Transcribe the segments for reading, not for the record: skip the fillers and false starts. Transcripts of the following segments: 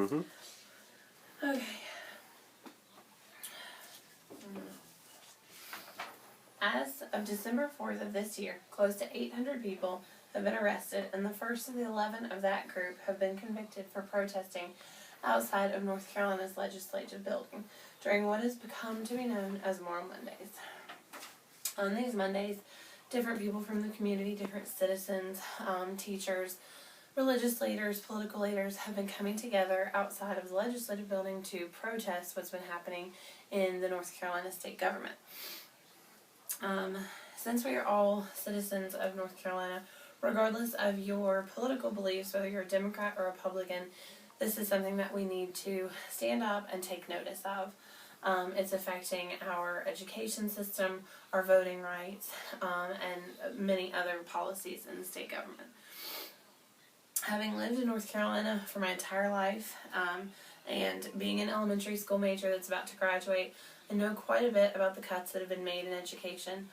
Mm-hmm. Okay. As of December 4th of this year, close to 800 people have been arrested, and the first of the 11 of that group have been convicted for protesting outside of North Carolina's legislative building during what has become to be known as Moral Mondays. On these Mondays, different people from the community, different citizens, teachers, religious leaders, political leaders have been coming together outside of the legislative building to protest what's been happening in the North Carolina state government. Since we are all citizens of North Carolina, regardless of your political beliefs, whether you're a Democrat or Republican, this is something that we need to stand up and take notice of. It's affecting our education system, our voting rights, and many other policies in the state government. Having lived in North Carolina for my entire life, and being an elementary school major that's about to graduate, I know quite a bit about the cuts that have been made in education.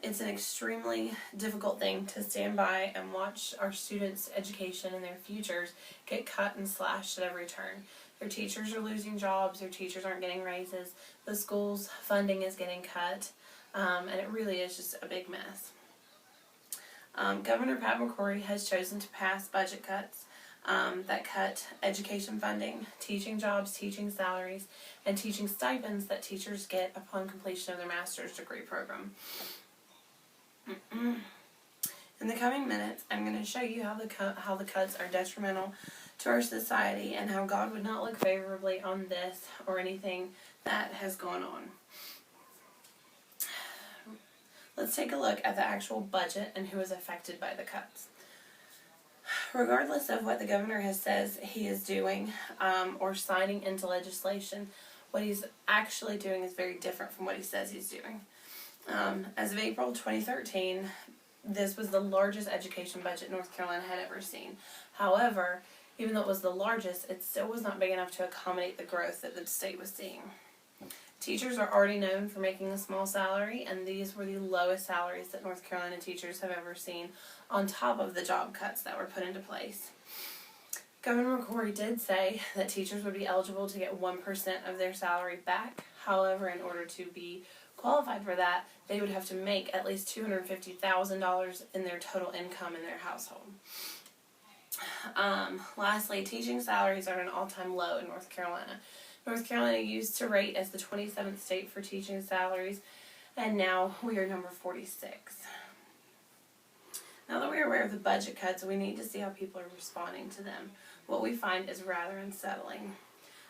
It's an extremely difficult thing to stand by and watch our students' education and their futures get cut and slashed at every turn. Their teachers are losing jobs, their teachers aren't getting raises, the school's funding is getting cut, and it really is just a big mess. Governor Pat McCrory has chosen to pass budget cuts that cut education funding, teaching jobs, teaching salaries, and teaching stipends that teachers get upon completion of their master's degree program. In the coming minutes, I'm going to show you how the cuts are detrimental to our society and how God would not look favorably on this or anything that has gone on. Let's take a look at the actual budget and who is affected by the cuts. Regardless of what the governor says he is doing or signing into legislation, what he's actually doing is very different from what he says he's doing. As of April 2013, this was the largest education budget North Carolina had ever seen. However, even though it was the largest, it still was not big enough to accommodate the growth that the state was seeing. Teachers are already known for making a small salary, and these were the lowest salaries that North Carolina teachers have ever seen, on top of the job cuts that were put into place. Governor McCrory did say that teachers would be eligible to get 1% of their salary back. However, in order to be qualified for that, they would have to make at least $250,000 in their total income in their household. Lastly, teaching salaries are at an all-time low in North Carolina. North Carolina used to rate as the 27th state for teaching salaries, and now we are number 46. Now that we are aware of the budget cuts, we need to see how people are responding to them. What we find is rather unsettling.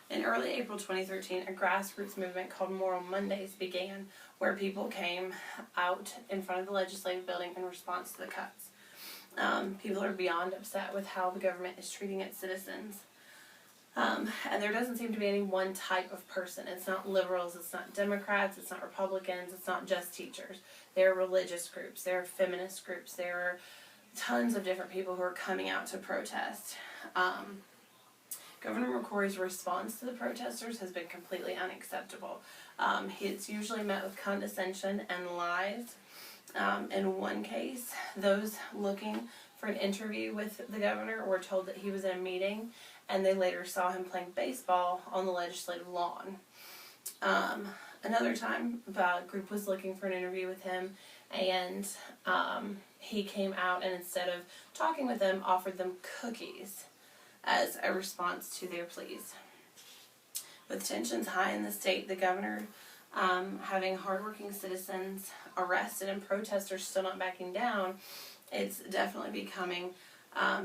In early April 2013, a grassroots movement called Moral Mondays began, where people came out in front of the legislative building in response to the cuts. People are beyond upset with how the government is treating its citizens. And there doesn't seem to be any one type of person. It's not liberals, it's not Democrats, it's not Republicans, it's not just teachers. There are religious groups, there are feminist groups, there are tons of different people who are coming out to protest. Governor McCrory's response to the protesters has been completely unacceptable. It's usually met with condescension and lies. In one case, those looking for an interview with the governor were told that he was in a meeting, and they later saw him playing baseball on the legislative lawn. Another time, a group was looking for an interview with him, and he came out and instead of talking with them, offered them cookies as a response to their pleas. With tensions high in the state, the governor having hardworking citizens arrested and protesters still not backing down, it's definitely becoming,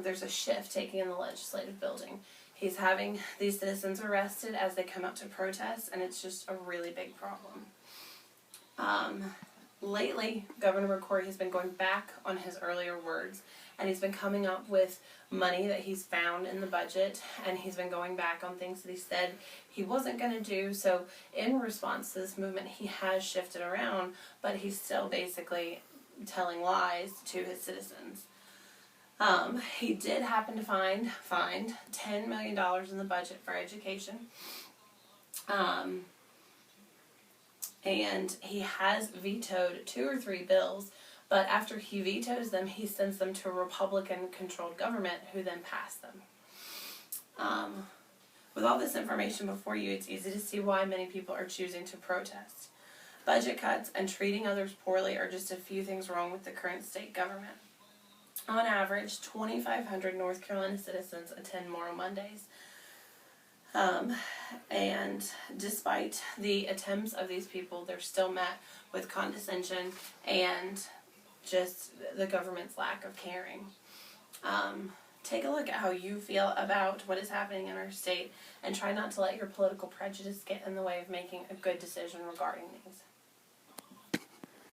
there's a shift taking in the legislative building. He's having these citizens arrested as they come out to protest, and it's just a really big problem. Lately, Governor McCrory has been going back on his earlier words, and he's been coming up with money that he's found in the budget, and he's been going back on things that he said he wasn't going to do. So in response to this movement, he has shifted around, but he's still basically telling lies to his citizens. He did happen to find $10 million in the budget for education. And he has vetoed 2 or 3 bills, but after he vetoes them, he sends them to a Republican-controlled government who then pass them. With all this information before you, it's easy to see why many people are choosing to protest. Budget cuts and treating others poorly are just a few things wrong with the current state government. On average, 2,500 North Carolina citizens attend Moral Mondays. And despite the attempts of these people, they're still met with condescension and just the government's lack of caring. Take a look at how you feel about what is happening in our state and try not to let your political prejudice get in the way of making a good decision regarding these.